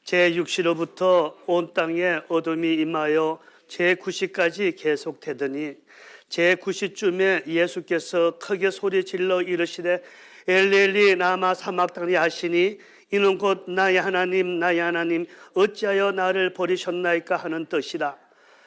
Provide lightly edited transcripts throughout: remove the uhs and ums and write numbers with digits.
제6시로부터 온 땅에 어둠이 임하여 제9시까지 계속되더니 제9시쯤에 예수께서 크게 소리질러 이르시되 엘리 엘리 라마 사박다니 하시니 이는 곧 나의 하나님 나의 하나님 어찌하여 나를 버리셨나이까 하는 뜻이라.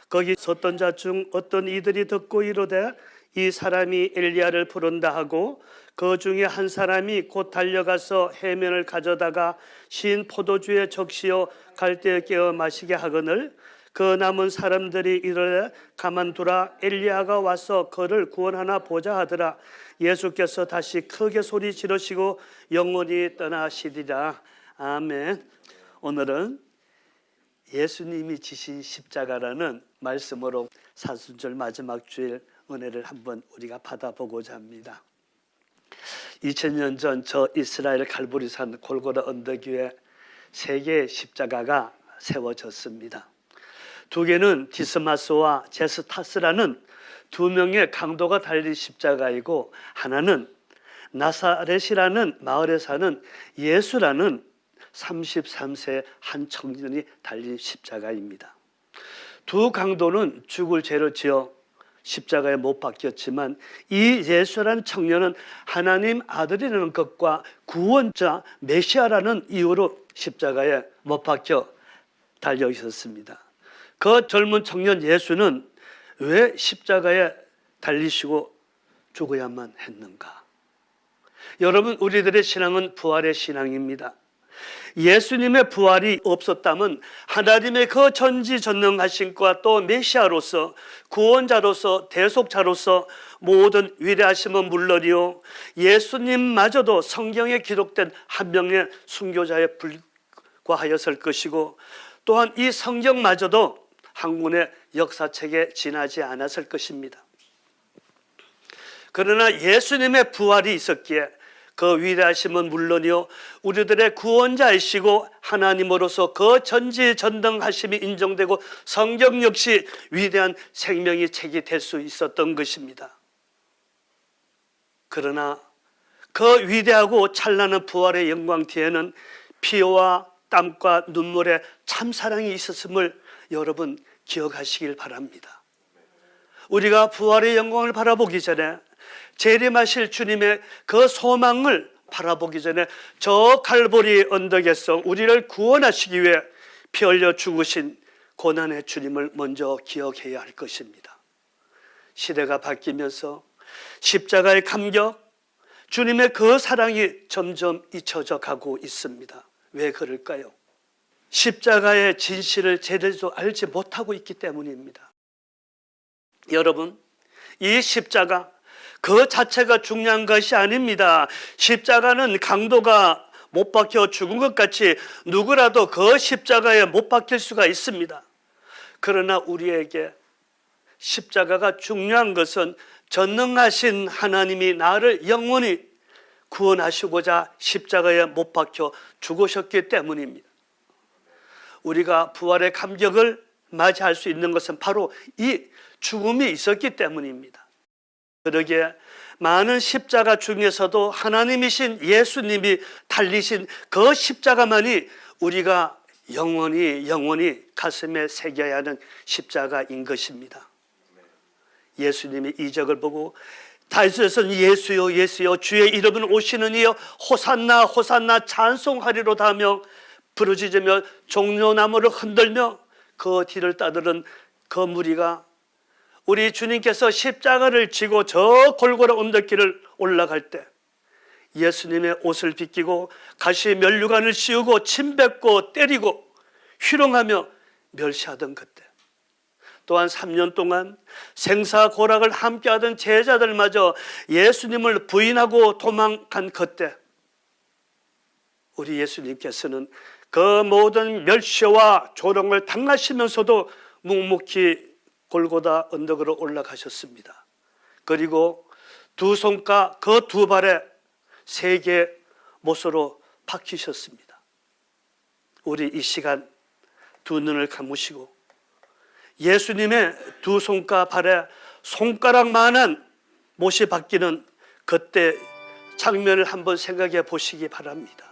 거기 섰던 자 중 어떤 이들이 듣고 이르되 이 사람이 엘리야를 부른다 하고 그 중에 한 사람이 곧 달려가서 해면을 가져다가 신 포도주에 적시어 갈대에 깨어 마시게 하거늘 그 남은 사람들이 이르되 가만두라 엘리야가 와서 그를 구원하나 보자 하더라. 예수께서 다시 크게 소리 지르시고 영원히 떠나시리라. 아멘. 오늘은 예수님이 지신 십자가라는 말씀으로 사순절 마지막 주일 은혜를 한번 우리가 받아보고자 합니다. 2000년 전 저 이스라엘 갈보리산 골고다 언덕 위에 세 개의 십자가가 세워졌습니다. 두 개는 디스마스와 제스타스라는 두 명의 강도가 달린 십자가이고, 하나는 나사렛이라는 마을에 사는 예수라는 33세 한 청년이 달린 십자가입니다. 두 강도는 죽을 죄를 지어 십자가에 못 박혔지만 이 예수라는 청년은 하나님 아들이라는 것과 구원자 메시아라는 이유로 십자가에 못 박혀 달려 있었습니다. 그 젊은 청년 예수는 왜 십자가에 달리시고 죽어야만 했는가? 여러분, 우리들의 신앙은 부활의 신앙입니다. 예수님의 부활이 없었다면 하나님의 그 전지전능하심과 또 메시아로서 구원자로서 대속자로서 모든 위대하심은 물론이요 예수님마저도 성경에 기록된 한 명의 순교자에 불과하였을 것이고, 또한 이 성경마저도 한 권의 역사책에 지나지 않았을 것입니다. 그러나 예수님의 부활이 있었기에 그 위대하심은 물론이요 우리들의 구원자이시고 하나님으로서 그 전지전능하심이 인정되고 성경 역시 위대한 생명의 책이 될 수 있었던 것입니다. 그러나 그 위대하고 찬란한 부활의 영광 뒤에는 피와 땀과 눈물의 참사랑이 있었음을 여러분 기억하시길 바랍니다. 우리가 부활의 영광을 바라보기 전에 재림하실 주님의 그 소망을 바라보기 전에 저 갈보리 언덕에서 우리를 구원하시기 위해 피 흘려 죽으신 고난의 주님을 먼저 기억해야 할 것입니다. 시대가 바뀌면서 십자가의 감격, 주님의 그 사랑이 점점 잊혀져 가고 있습니다. 왜 그럴까요? 십자가의 진실을 제대로 알지 못하고 있기 때문입니다. 여러분, 이 십자가 그 자체가 중요한 것이 아닙니다. 십자가는 강도가 못 박혀 죽은 것 같이 누구라도 그 십자가에 못 박힐 수가 있습니다. 그러나 우리에게 십자가가 중요한 것은 전능하신 하나님이 나를 영원히 구원하시고자 십자가에 못 박혀 죽으셨기 때문입니다. 우리가 부활의 감격을 맞이할 수 있는 것은 바로 이 죽음이 있었기 때문입니다. 그러기에 많은 십자가 중에서도 하나님이신 예수님이 달리신 그 십자가만이 우리가 영원히 가슴에 새겨야 하는 십자가인 것입니다. 예수님이 이적을 보고 다윗에서는 예수여 예수여 주의 이름은 오시는 이여 호산나 호산나 찬송하리로다 하며 부르짖으며 종려나무를 흔들며 그 뒤를 따르는 그 무리가 우리 주님께서 십자가를 지고 저 골고라 언덕길을 올라갈 때 예수님의 옷을 빗기고 가시 면류관을 씌우고 침뱉고 때리고 희롱하며 멸시하던 그때, 또한 3년 동안 생사고락을 함께하던 제자들마저 예수님을 부인하고 도망간 그때 우리 예수님께서는 그 모든 멸시와 조롱을 당하시면서도 묵묵히 골고다 언덕으로 올라가셨습니다. 그리고 두 손과 그 두 발에 3개 못으로 박히셨습니다. 우리 이 시간 두 눈을 감으시고 예수님의 두 손과 발에 손가락만한 못이 박히는 그때 장면을 한번 생각해 보시기 바랍니다.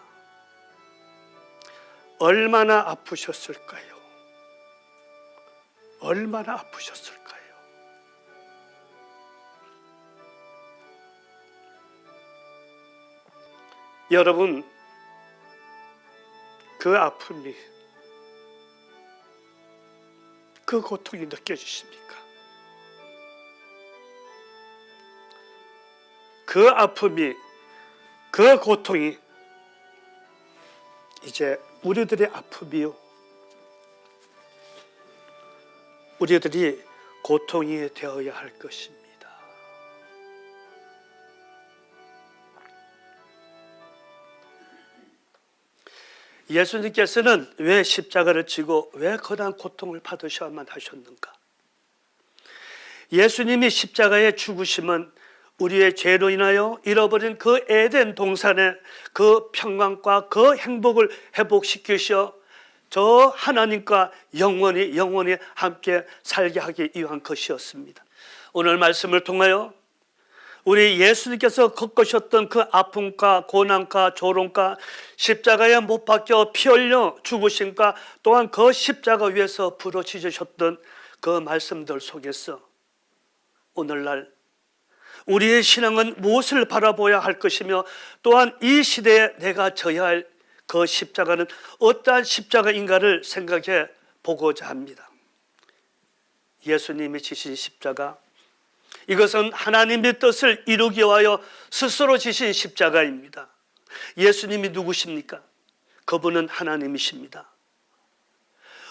얼마나 아프셨을까요? 얼마나 아프셨을까요? 여러분, 그 아픔이, 그 고통이 느껴지십니까? 그 아픔이, 그 고통이 이제 우리들의 아픔이요, 우리들이 고통이 되어야 할 것입니다. 예수님께서는 왜 십자가를 지고 왜 그러한 고통을 받으셔야만 하셨는가? 예수님이 십자가에 죽으심은 우리의 죄로 인하여 잃어버린 그 에덴 동산의 그 평강과 그 행복을 회복시키셔 저 하나님과 영원히 함께 살게 하기 위한 것이었습니다. 오늘 말씀을 통하여 우리 예수님께서 겪으셨던 그 아픔과 고난과 조롱과 십자가에 못 박혀 피 흘려 죽으심과 또한 그 십자가 위에서 부르짖으셨던 그 말씀들 속에서 오늘날 우리의 신앙은 무엇을 바라보아야 할 것이며 또한 이 시대에 내가 져야 할 그 십자가는 어떠한 십자가인가를 생각해 보고자 합니다. 예수님이 지신 십자가, 이것은 하나님의 뜻을 이루기 위하여 스스로 지신 십자가입니다. 예수님이 누구십니까? 그분은 하나님이십니다.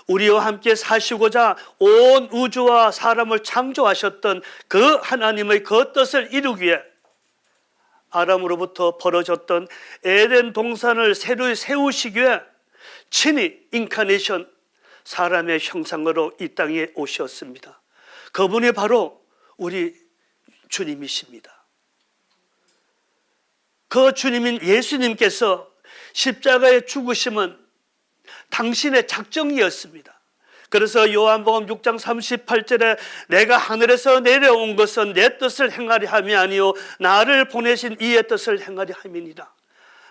우리와 함께 사시고자 온 우주와 사람을 창조하셨던 그 하나님의 그 뜻을 이루기 위해 아람으로부터 벌어졌던 에덴 동산을 새로 세우시기 위해 친히 인카네이션, 사람의 형상으로 이 땅에 오셨습니다. 그분이 바로 우리 주님이십니다. 그 주님인 예수님께서 십자가에 죽으심은 당신의 작정이었습니다. 그래서 요한복음 6장 38절에 내가 하늘에서 내려온 것은 내 뜻을 행하려 함이 아니요 나를 보내신 이의 뜻을 행하려 함이니라.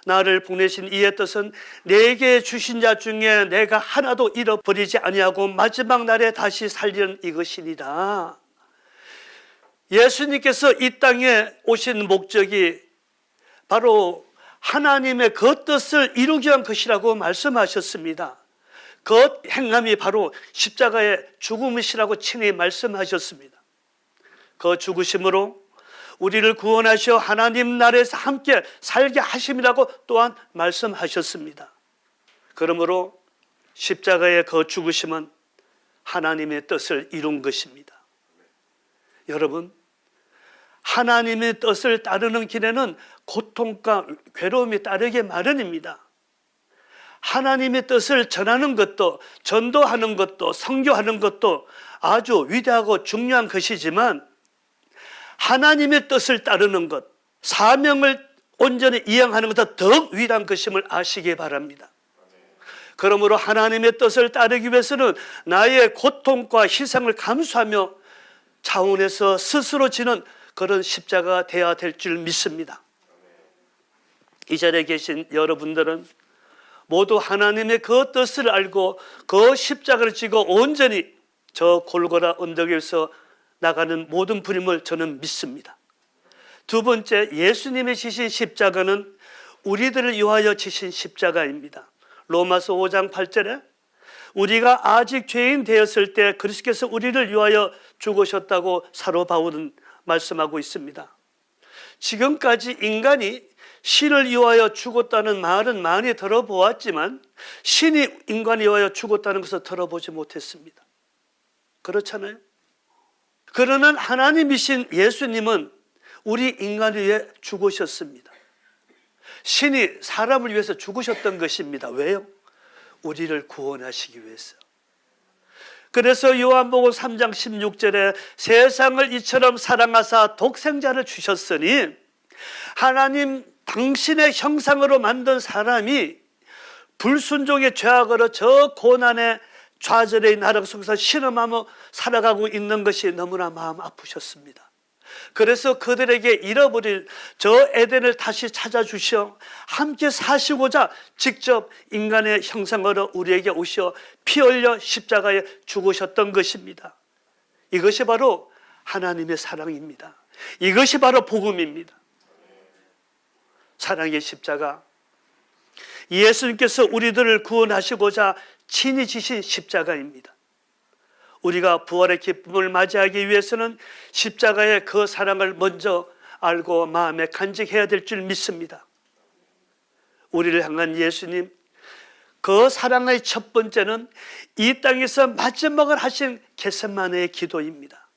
나를 보내신 이의 뜻은 내게 주신 자 중에 내가 하나도 잃어버리지 아니하고 마지막 날에 다시 살리는 이것이니라. 예수님께서 이 땅에 오신 목적이 바로 하나님의 그 뜻을 이루기 위한 것이라고 말씀하셨습니다. 그 행함이 바로 십자가의 죽음이시라고 친히 말씀하셨습니다. 그 죽으심으로 우리를 구원하셔 하나님 나라에서 함께 살게 하심이라고 또한 말씀하셨습니다. 그러므로 십자가의 그 죽으심은 하나님의 뜻을 이룬 것입니다. 여러분, 하나님의 뜻을 따르는 길에는 고통과 괴로움이 따르게 마련입니다. 하나님의 뜻을 전하는 것도, 전도하는 것도, 선교하는 것도 아주 위대하고 중요한 것이지만 하나님의 뜻을 따르는 것, 사명을 온전히 이행하는 것보다 더욱 위대한 것임을 아시기 바랍니다. 그러므로 하나님의 뜻을 따르기 위해서는 나의 고통과 희생을 감수하며 차원에서 스스로 지는 그런 십자가가 되어야 될 줄 믿습니다. 이 자리에 계신 여러분들은 모두 하나님의 그 뜻을 알고 그 십자가를 지고 온전히 저 골고라 언덕에서 나가는 모든 분임을 저는 믿습니다. 두 번째, 예수님이 지신 십자가는 우리들을 위하여 지신 십자가입니다. 로마서 5장 8절에 우리가 아직 죄인 되었을 때 그리스도께서 우리를 위하여 죽으셨다고 사도 바울은 말씀하고 있습니다. 지금까지 인간이 신을 위하여 죽었다는 말은 많이 들어보았지만 신이 인간을 위하여 죽었다는 것을 들어보지 못했습니다. 그렇잖아요. 그러는 하나님이신 예수님은 우리 인간을 위해 죽으셨습니다. 신이 사람을 위해서 죽으셨던 것입니다. 왜요? 우리를 구원하시기 위해서. 그래서 요한복음 3장 16절에 세상을 이처럼 사랑하사 독생자를 주셨으니 하나님 당신의 형상으로 만든 사람이 불순종의 죄악으로 저 고난의 좌절의 나락 속에서 신음하며 살아가고 있는 것이 너무나 마음 아프셨습니다. 그래서 그들에게 잃어버린 저 에덴을 다시 찾아주시어 함께 사시고자 직접 인간의 형상으로 우리에게 오시어 피 흘려 십자가에 죽으셨던 것입니다. 이것이 바로 하나님의 사랑입니다. 이것이 바로 복음입니다. 사랑의 십자가, 예수님께서 우리들을 구원하시고자 친히 지신 십자가입니다. 우리가 부활의 기쁨을 맞이하기 위해서는 십자가의 그 사랑을 먼저 알고 마음에 간직해야 될 줄 믿습니다. 우리를 향한 예수님, 그 사랑의 첫 번째는 이 땅에서 마지막을 하신 겟세마네의 기도입니다.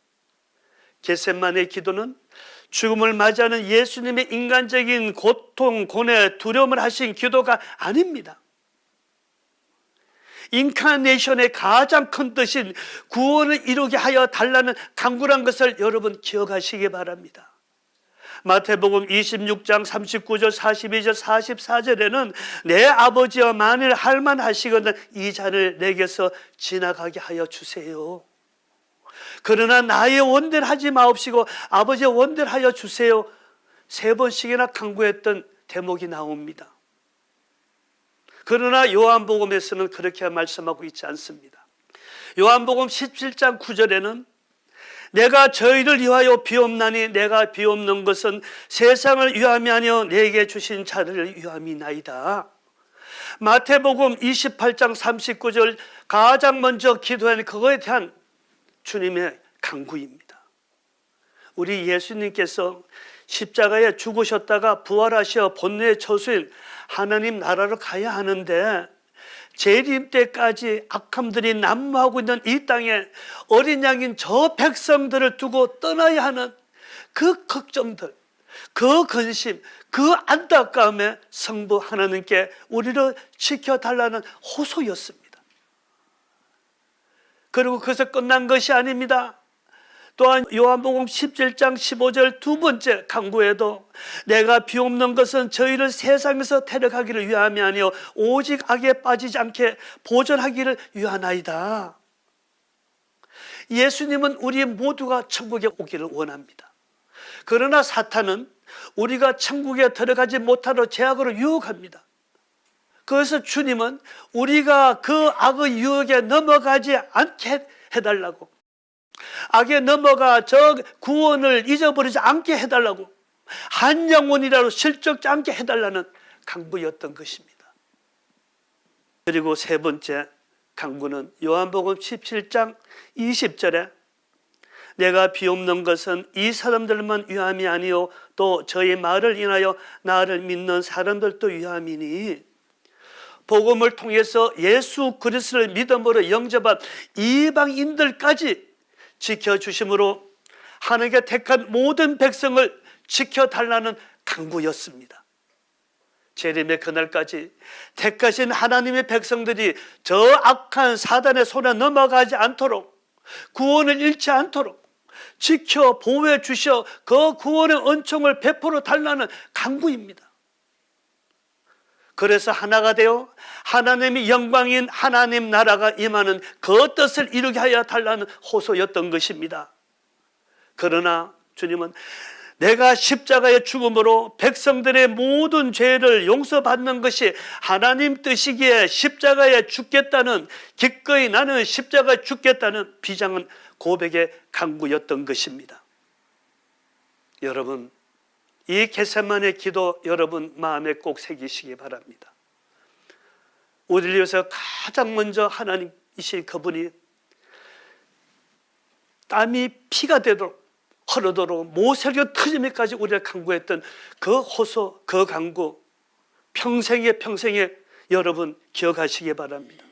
겟세마네의 기도는 죽음을 맞이하는 예수님의 인간적인 고통, 고뇌, 두려움을 하신 기도가 아닙니다. 인카네이션의 가장 큰 뜻인 구원을 이루게 하여 달라는 간구란 것을 여러분 기억하시기 바랍니다. 마태복음 26장 39절, 42절, 44절에는 내 아버지여 만일 할만하시거든 이 잔을 내게서 지나가게 하여 주세요. 그러나 나의 원대로 하지 마옵시고 아버지의 원대로 하여 주세요. 3번씩이나 간구했던 대목이 나옵니다. 그러나 요한복음에서는 그렇게 말씀하고 있지 않습니다. 요한복음 17장 9절에는 내가 저희를 위하여 비옵나니 내가 비옵는 것은 세상을 위함이 아니요 내게 주신 자를 위함이나이다. 마태복음 28장 39절 가장 먼저 기도한 그거에 대한 주님의 간구입니다. 우리 예수님께서 십자가에 죽으셨다가 부활하시어 본래의 처소인 하나님 나라로 가야 하는데 재림 때까지 악함들이 난무하고 있는 이 땅에 어린 양인 저 백성들을 두고 떠나야 하는 그 걱정들, 그 근심, 그 안타까움에 성부 하나님께 우리를 지켜달라는 호소였습니다. 그리고 그것이 끝난 것이 아닙니다. 또한 요한복음 17장 15절 두 번째 간구에도 내가 비옵는 것은 저희를 세상에서 데려가기를 위함이 아니요 오직 악에 빠지지 않게 보존하기를 위하나이다. 예수님은 우리 모두가 천국에 오기를 원합니다. 그러나 사탄은 우리가 천국에 들어가지 못하도록 제약으로 유혹합니다. 그래서 주님은 우리가 그 악의 유혹에 넘어가지 않게 해달라고, 악에 넘어가 저 구원을 잊어버리지 않게 해달라고, 한 영혼이라도 실족지 않게 해달라는 간구였던 것입니다. 그리고 세 번째 간구는 요한복음 17장 20절에 내가 비옵는 것은 이 사람들만 위함이 아니요 또 저희 말을 인하여 나를 믿는 사람들도 위함이니, 복음을 통해서 예수 그리스도를 믿음으로 영접한 이방인들까지 지켜주심으로 하나님께 택한 모든 백성을 지켜달라는 간구였습니다. 재림의 그날까지 택하신 하나님의 백성들이 저 악한 사단의 손에 넘어가지 않도록, 구원을 잃지 않도록 지켜 보호해 주셔 그 구원의 은총을 베풀어 달라는 간구입니다. 그래서 하나가 되어 하나님의 영광인 하나님 나라가 임하는 그 뜻을 이루게 하여 달라는 호소였던 것입니다. 그러나 주님은 내가 십자가의 죽음으로 백성들의 모든 죄를 용서받는 것이 하나님 뜻이기에 십자가에 죽겠다는, 기꺼이 나는 십자가에 죽겠다는 비장한 고백의 간구였던 것입니다. 여러분, 이 겟세마네 기도 여러분 마음에 꼭 새기시기 바랍니다. 우리를 위해서 가장 먼저 하나님이신 그분이 땀이 피가 되도록 흐르도록 모세혈관 터지면까지 우리를 간구했던 그 호소, 그 간구 평생에 여러분 기억하시기 바랍니다.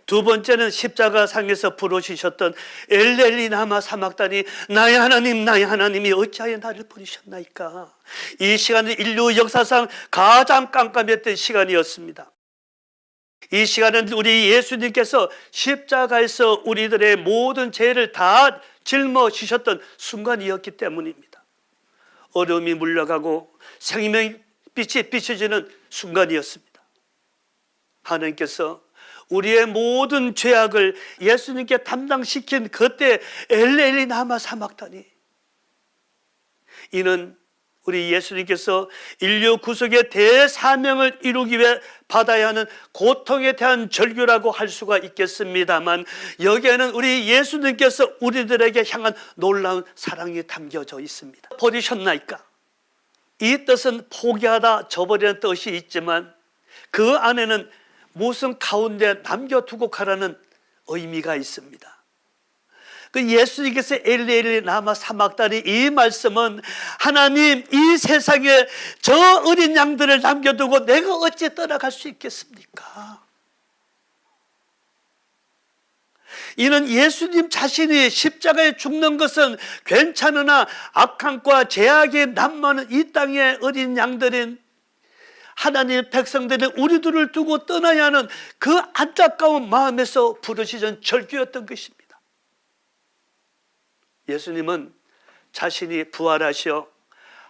두 번째는 십자가상에서 부르시셨던 엘렐리 나마 사막다니 나의 하나님 나의 하나님이 어찌하여 나를 버리셨나이까. 이 시간은 인류 역사상 가장 깜깜했던 시간이었습니다. 이 시간은 우리 예수님께서 십자가에서 우리들의 모든 죄를 다 짊어지셨던 순간이었기 때문입니다. 어려움이 물러가고 생명의 빛이 비춰지는 순간이었습니다. 하나님께서 우리의 모든 죄악을 예수님께 담당시킨 그때 엘레리 나마 사막다니, 이는 우리 예수님께서 인류 구속의 대사명을 이루기 위해 받아야 하는 고통에 대한 절규라고 할 수가 있겠습니다만, 여기에는 우리 예수님께서 우리들에게 향한 놀라운 사랑이 담겨져 있습니다. 버리셨나이까? 이 뜻은 포기하다 저버리는 뜻이 있지만 그 안에는 무슨 가운데 남겨두고 가라는 의미가 있습니다. 그 예수님께서 엘리 엘리 라마 사막다니, 이 말씀은 하나님, 이 세상에 저 어린 양들을 남겨두고 내가 어찌 떠나갈 수 있겠습니까? 이는 예수님 자신이 십자가에 죽는 것은 괜찮으나 악함과 죄악이 난무하는 이 땅의 어린 양들인 하나님의 백성들은 우리들을 두고 떠나야 하는 그 안타까운 마음에서 부르시던 절규였던 것입니다. 예수님은 자신이 부활하시어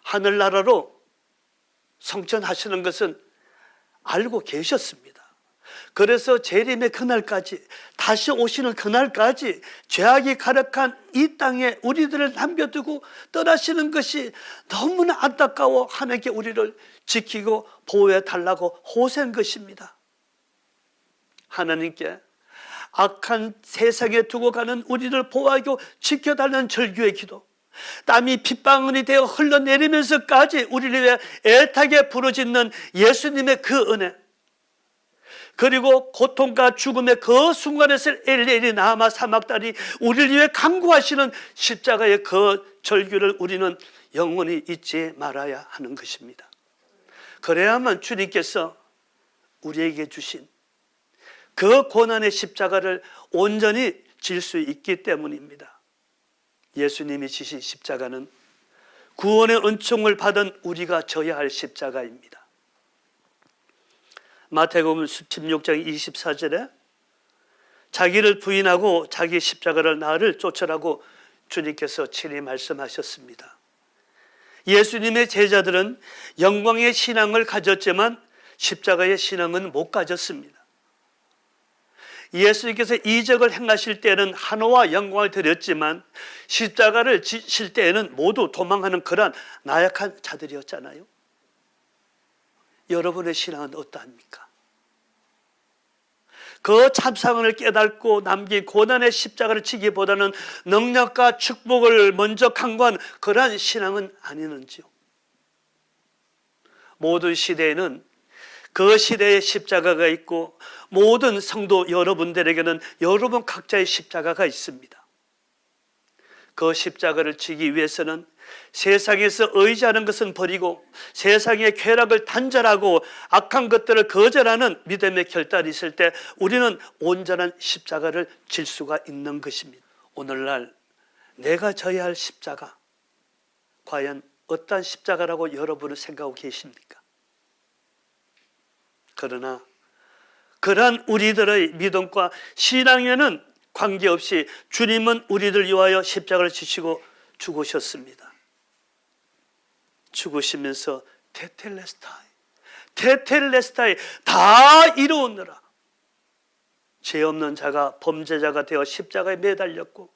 하늘나라로 성천하시는 것은 알고 계셨습니다. 그래서 재림의 그날까지, 다시 오시는 그날까지 죄악이 가득한 이 땅에 우리들을 남겨두고 떠나시는 것이 너무나 안타까워 하나님께 우리를 지키고 보호해 달라고 호소한 것입니다. 하나님께 악한 세상에 두고 가는 우리를 보호하고 지켜달라는 절규의 기도, 땀이 핏방울이 되어 흘러내리면서까지 우리를 위해 애타게 부르짖는 예수님의 그 은혜, 그리고 고통과 죽음의 그 순간에서 엘리 나마 사막다리 우리를 위해 간구하시는 십자가의 그 절규를 우리는 영원히 잊지 말아야 하는 것입니다. 그래야만 주님께서 우리에게 주신 그 고난의 십자가를 온전히 질 수 있기 때문입니다. 예수님이 지신 십자가는 구원의 은총을 받은 우리가 져야 할 십자가입니다. 마태복음 16장 24절에 자기를 부인하고 자기 십자가를 나를 쫓으라고 주님께서 친히 말씀하셨습니다. 예수님의 제자들은 영광의 신앙을 가졌지만 십자가의 신앙은 못 가졌습니다. 예수님께서 이적을 행하실 때는 한호와 영광을 드렸지만 십자가를 지실 때에는 모두 도망하는 그러한 나약한 자들이었잖아요. 여러분의 신앙은 어떠합니까? 그 참상을 깨닫고 남긴 고난의 십자가를 지기보다는 능력과 축복을 먼저 강구한 그러한 신앙은 아니는지요? 모든 시대에는 그 시대의 십자가가 있고 모든 성도 여러분들에게는 여러분 각자의 십자가가 있습니다. 그 십자가를 지기 위해서는 세상에서 의지하는 것은 버리고 세상의 쾌락을 단절하고 악한 것들을 거절하는 믿음의 결단이 있을 때 우리는 온전한 십자가를 질 수가 있는 것입니다. 오늘날 내가 져야 할 십자가, 과연 어떠한 십자가라고 여러분은 생각하고 계십니까? 그러나 그러한 우리들의 믿음과 신앙에는 관계없이 주님은 우리들 위하여 십자가를 지시고 죽으셨습니다. 죽으시면서 테텔레스타이 다 이루었느라, 죄 없는 자가 범죄자가 되어 십자가에 매달렸고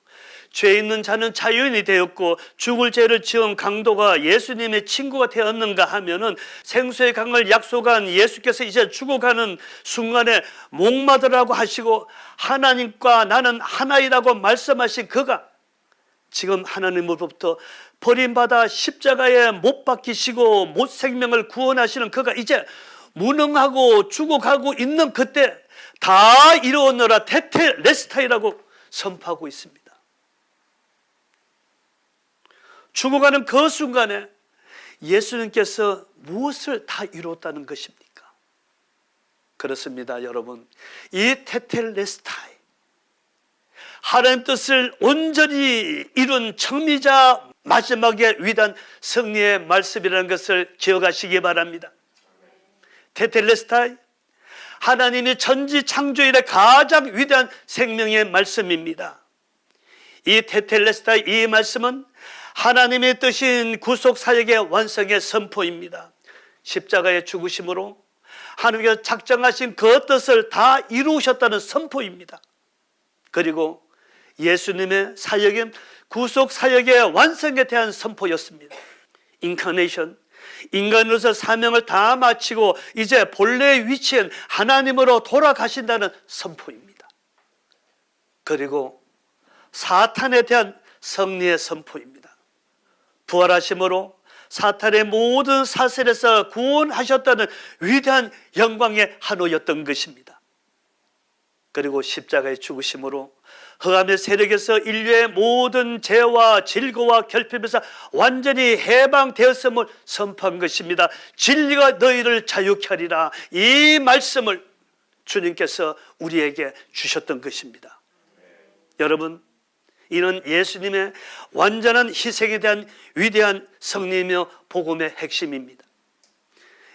죄 있는 자는 자유인이 되었고 죽을 죄를 지은 강도가 예수님의 친구가 되었는가 하면은 생수의 강을 약속한 예수께서 이제 죽어가는 순간에 목마르다고 하시고 하나님과 나는 하나이라고 말씀하신 그가 지금 하나님으로부터 버림받아 십자가에 못 박히시고 못 생명을 구원하시는 그가 이제 무능하고 죽어가고 있는 그때 다 이루었노라 테텔레스타이라고 선포하고 있습니다. 죽어가는 그 순간에 예수님께서 무엇을 다 이뤘다는 것입니까? 그렇습니다, 여러분. 이 테텔레스타이, 하나님 뜻을 온전히 이룬 청미자 마지막에 위대한 승리의 말씀이라는 것을 기억하시기 바랍니다. 테텔레스타이, 하나님이 전지 창조일의 가장 위대한 생명의 말씀입니다. 이 테텔레스타이, 이 말씀은 하나님의 뜻인 구속 사역의 완성의 선포입니다. 십자가의 죽으심으로 하나님께서 작정하신 그 뜻을 다 이루셨다는 선포입니다. 그리고 예수님의 사역인 구속 사역의 완성에 대한 선포였습니다. 인카네이션, 인간으로서 사명을 다 마치고 이제 본래의 위치엔 하나님으로 돌아가신다는 선포입니다. 그리고 사탄에 대한 승리의 선포입니다. 부활하심으로 사탄의 모든 사슬에서 구원하셨다는 위대한 영광의 한우였던 것입니다. 그리고 십자가의 죽으심으로 흑암의 세력에서 인류의 모든 죄와 질고와 결핍에서 완전히 해방되었음을 선포한 것입니다. 진리가 너희를 자유케 하리라, 이 말씀을 주님께서 우리에게 주셨던 것입니다. 여러분, 이는 예수님의 완전한 희생에 대한 위대한 승리이며 복음의 핵심입니다.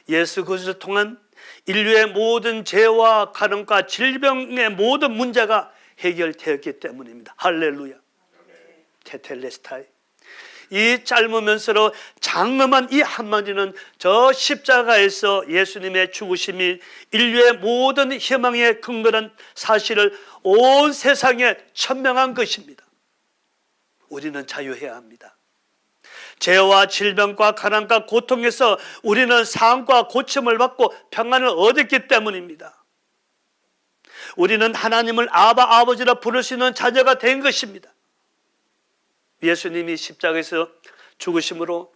예수 그리스도를 통한 인류의 모든 죄와 가난과 질병의 모든 문제가 해결되었기 때문입니다. 할렐루야. 테텔레스타이. 이 짧으면서도 장엄한 이 한마디는 저 십자가에서 예수님의 죽으심이 인류의 모든 희망의 근거란 사실을 온 세상에 천명한 것입니다. 우리는 자유해야 합니다. 죄와 질병과 가난과 고통에서 우리는 사함과 고침을 받고 평안을 얻었기 때문입니다. 우리는 하나님을 아바 아버지라 부를 수 있는 자녀가 된 것입니다. 예수님이 십자가에서 죽으심으로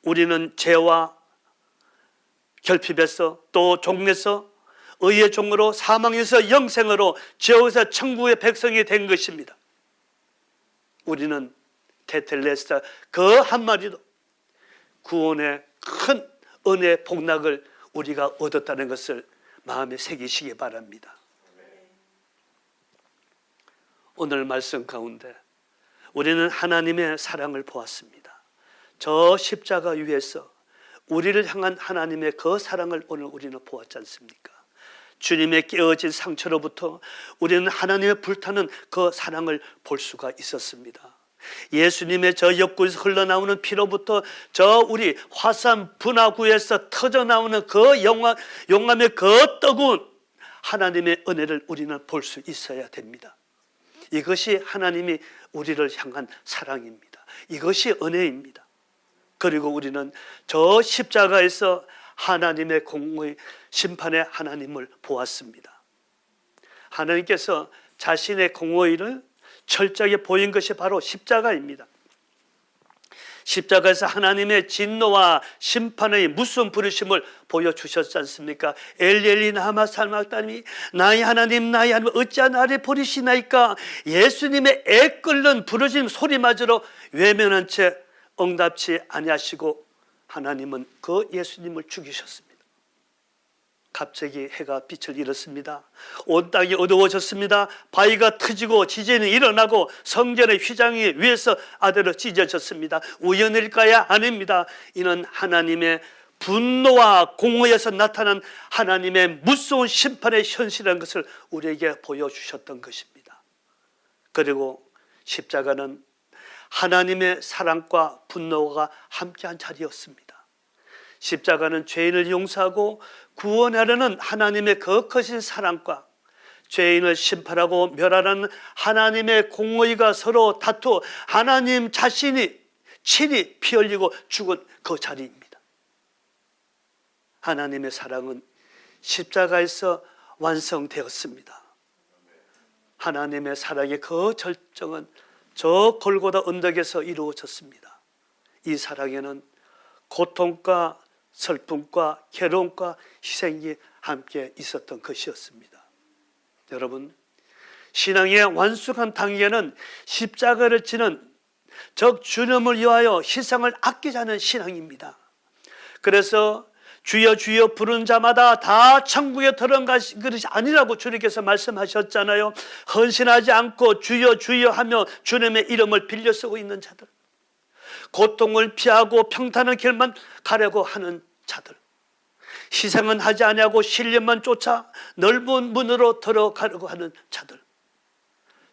우리는 죄와 결핍에서 또 종에서 의의 종으로 사망에서 영생으로 지옥에서 천국의 백성이 된 것입니다. 우리는 테텔레스타 그 한마디도 구원의 큰 은혜 복락을 우리가 얻었다는 것을 마음에 새기시기 바랍니다. 오늘 말씀 가운데 우리는 하나님의 사랑을 보았습니다. 저 십자가 위에서 우리를 향한 하나님의 그 사랑을 오늘 우리는 보았지 않습니까? 주님의 깨어진 상처로부터 우리는 하나님의 불타는 그 사랑을 볼 수가 있었습니다. 예수님의 저 옆구리에서 흘러나오는 피로부터 저 우리 화산 분화구에서 터져나오는 그 용암의 그 뜨거운 하나님의 은혜를 우리는 볼 수 있어야 됩니다. 이것이 하나님이 우리를 향한 사랑입니다. 이것이 은혜입니다. 그리고 우리는 저 십자가에서 하나님의 공의 심판의 하나님을 보았습니다. 하나님께서 자신의 공의를 철저하게 보인 것이 바로 십자가입니다. 십자가에서 하나님의 진노와 심판의 무서운 부르심을 보여주셨지 않습니까? 엘리 나마 살막다니 나의 하나님 나의 하나님 어찌 나를 버리시나이까. 예수님의 애끓는 부르짖음 소리마저로 외면한 채 응답치 아니하시고 하나님은 그 예수님을 죽이셨습니다. 갑자기 해가 빛을 잃었습니다. 온 땅이 어두워졌습니다. 바위가 터지고 지진이 일어나고 성전의 휘장이 위에서 아래로 찢어졌습니다. 우연일까야? 아닙니다. 이는 하나님의 분노와 공의에서 나타난 하나님의 무서운 심판의 현실이라는 것을 우리에게 보여주셨던 것입니다. 그리고 십자가는 하나님의 사랑과 분노가 함께한 자리였습니다. 십자가는 죄인을 용서하고 구원하려는 하나님의 그 크신 사랑과 죄인을 심판하고 멸하라는 하나님의 공의가 서로 다투어 하나님 자신이 친히 피 흘리고 죽은 그 자리입니다. 하나님의 사랑은 십자가에서 완성되었습니다. 하나님의 사랑의 그 절정은 저 골고다 언덕에서 이루어졌습니다. 이 사랑에는 고통과 슬픔과 괴로움과 희생이 함께 있었던 것이었습니다. 여러분, 신앙의 완숙한 단계는 십자가를 지는 즉 주님을 위하여 희생을 아끼지 않은 신앙입니다. 그래서 주여 주여 부르는 자마다 다 천국에 들어간 것이 아니라고 주님께서 말씀하셨잖아요. 헌신하지 않고 주여 주여 하며 주님의 이름을 빌려 쓰고 있는 자들, 고통을 피하고 평탄한 길만 가려고 하는 자들, 희생은 하지 아니하고 신념만 쫓아 넓은 문으로 들어가려고 하는 자들,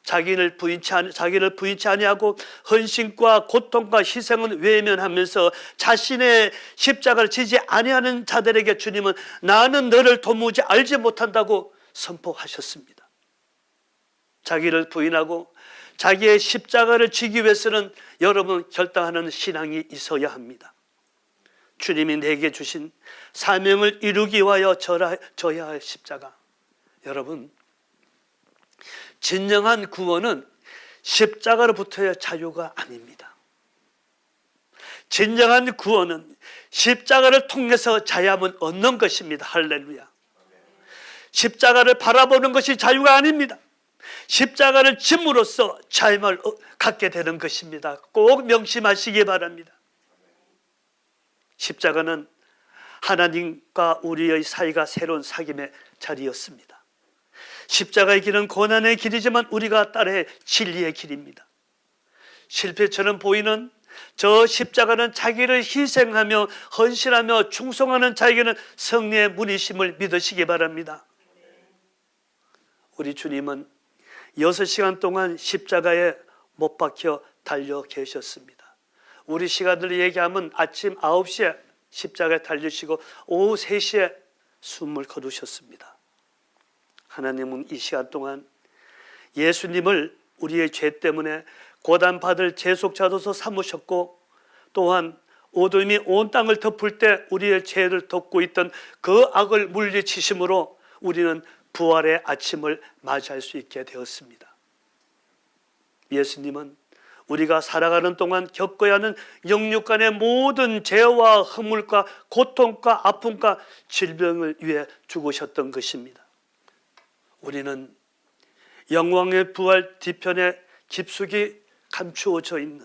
자기를 부인치 아니하고 헌신과 고통과 희생은 외면하면서 자신의 십자가를 지지 아니하는 자들에게 주님은 나는 너를 도무지 알지 못한다고 선포하셨습니다. 자기를 부인하고 자기의 십자가를 지기 위해서는 여러분 결단하는 신앙이 있어야 합니다. 주님이 내게 주신 사명을 이루기 위하여 져야 할 십자가. 여러분, 진정한 구원은 십자가로부터의 자유가 아닙니다. 진정한 구원은 십자가를 통해서 자유함을 얻는 것입니다. 할렐루야. 십자가를 바라보는 것이 자유가 아닙니다. 십자가를 짐으로써 자유함을 갖게 되는 것입니다. 꼭 명심하시기 바랍니다. 십자가는 하나님과 우리의 사이가 새로운 사귐의 자리였습니다. 십자가의 길은 고난의 길이지만 우리가 따라야 진리의 길입니다. 실패처럼 보이는 저 십자가는 자기를 희생하며 헌신하며 충성하는 자에게는 승리의 문이심을 믿으시기 바랍니다. 우리 주님은 6시간 동안 십자가에 못 박혀 달려 계셨습니다. 우리 시간들로 얘기하면 아침 9시에 십자가에 달리시고 오후 3시에 숨을 거두셨습니다. 하나님은 이 시간 동안 예수님을 우리의 죄 때문에 고단받을 죄속자로서 삼으셨고, 또한 어둠이 온 땅을 덮을 때 우리의 죄를 덮고 있던 그 악을 물리치심으로 우리는 부활의 아침을 맞이할 수 있게 되었습니다. 예수님은 우리가 살아가는 동안 겪어야 하는 영육간의 모든 죄와 허물과 고통과 아픔과 질병을 위해 죽으셨던 것입니다. 우리는 영광의 부활 뒤편에 깊숙이 감추어져 있는,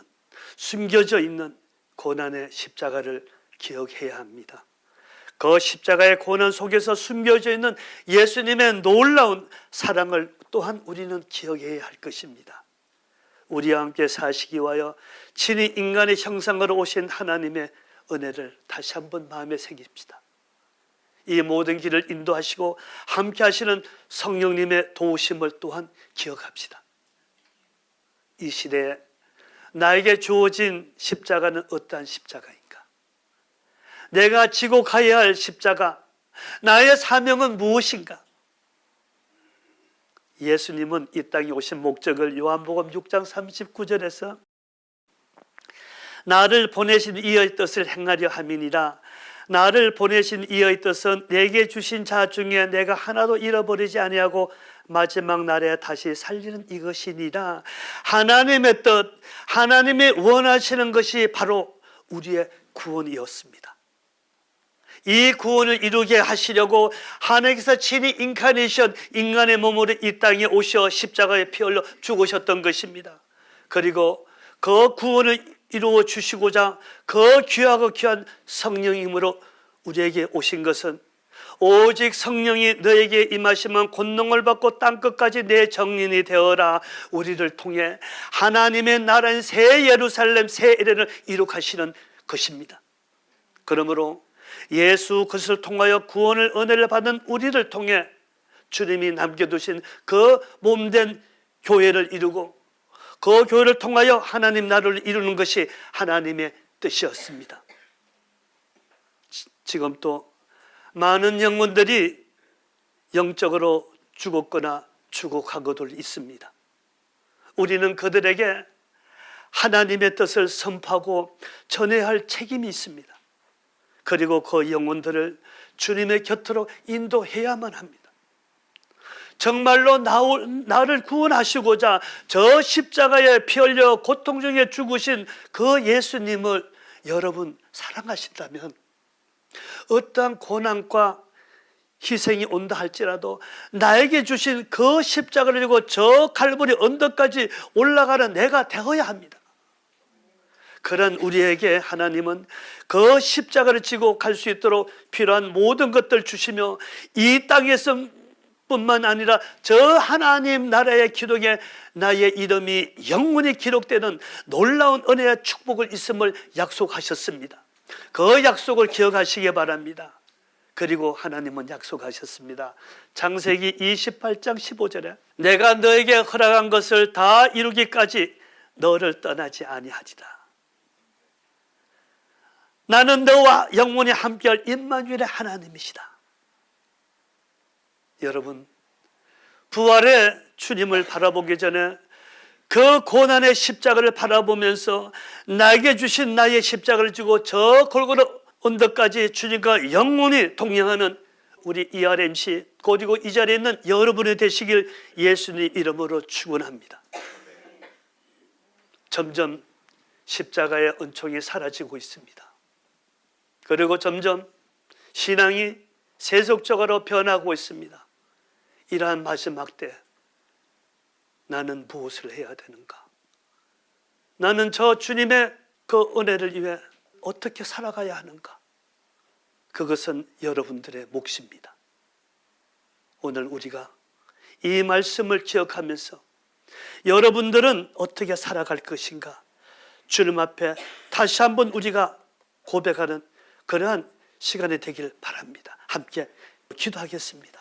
숨겨져 있는 고난의 십자가를 기억해야 합니다. 그 십자가의 고난 속에서 숨겨져 있는 예수님의 놀라운 사랑을 또한 우리는 기억해야 할 것입니다. 우리와 함께 사시기 위하여 친히 인간의 형상으로 오신 하나님의 은혜를 다시 한번 마음에 새깁시다. 이 모든 길을 인도하시고 함께 하시는 성령님의 도우심을 또한 기억합시다. 이 시대에 나에게 주어진 십자가는 어떠한 십자가인가? 내가 지고 가야 할 십자가, 나의 사명은 무엇인가? 예수님은 이 땅에 오신 목적을 요한복음 6장 39절에서 나를 보내신 이의 뜻을 행하려 함이니라. 나를 보내신 이의 뜻은 내게 주신 자 중에 내가 하나도 잃어버리지 아니하고 마지막 날에 다시 살리는 이것이니라. 하나님의 뜻, 하나님이 원하시는 것이 바로 우리의 구원이었습니다. 이 구원을 이루게 하시려고 하나님께서 친히 인카네이션, 인간의 몸으로 이 땅에 오셔 십자가에 피 흘려 죽으셨던 것입니다. 그리고 그 구원을 이루어 주시고자 그 귀하고 귀한 성령님으로 우리에게 오신 것은 오직 성령이 너에게 임하시면 권능을 받고 땅끝까지 내 정인이 되어라. 우리를 통해 하나님의 나라인 새 예루살렘, 새 에덴을 이룩하시는 것입니다. 그러므로 예수 그리스도를 통하여 구원을 은혜를 받은 우리를 통해 주님이 남겨두신 그 몸된 교회를 이루고 그 교회를 통하여 하나님 나라를 이루는 것이 하나님의 뜻이었습니다. 지금 또 많은 영혼들이 영적으로 죽었거나 죽어가고도 있습니다. 우리는 그들에게 하나님의 뜻을 선포하고 전해야 할 책임이 있습니다. 그리고 그 영혼들을 주님의 곁으로 인도해야만 합니다. 정말로 나를 구원하시고자 저 십자가에 피 흘려 고통 중에 죽으신 그 예수님을 여러분 사랑하신다면 어떠한 고난과 희생이 온다 할지라도 나에게 주신 그 십자가를 지고 저 칼보리 언덕까지 올라가는 내가 되어야 합니다. 그런 우리에게 하나님은 그 십자가를 지고 갈 수 있도록 필요한 모든 것들 주시며 이 땅에서 뿐만 아니라 저 하나님 나라의 기록에 나의 이름이 영원히 기록되는 놀라운 은혜와 축복을 있음을 약속하셨습니다. 그 약속을 기억하시기 바랍니다. 그리고 하나님은 약속하셨습니다. 창세기 28장 15절에 내가 너에게 허락한 것을 다 이루기까지 너를 떠나지 아니하리라. 나는 너와 영원히 함께할 임마누엘의 하나님이시다. 여러분, 부활의 주님을 바라보기 전에 그 고난의 십자가를 바라보면서 나에게 주신 나의 십자가를 지고 저 골고루 언덕까지 주님과 영원히 동행하는 우리 ERMC 그리고 이 자리에 있는 여러분이 되시길 예수님 이름으로 축원합니다. 점점 십자가의 은총이 사라지고 있습니다. 그리고 점점 신앙이 세속적으로 변하고 있습니다. 이러한 마지막 때 나는 무엇을 해야 되는가? 나는 저 주님의 그 은혜를 위해 어떻게 살아가야 하는가? 그것은 여러분들의 몫입니다. 오늘 우리가 이 말씀을 기억하면서 여러분들은 어떻게 살아갈 것인가? 주님 앞에 다시 한번 우리가 고백하는 그러한 시간이 되길 바랍니다. 함께 기도하겠습니다.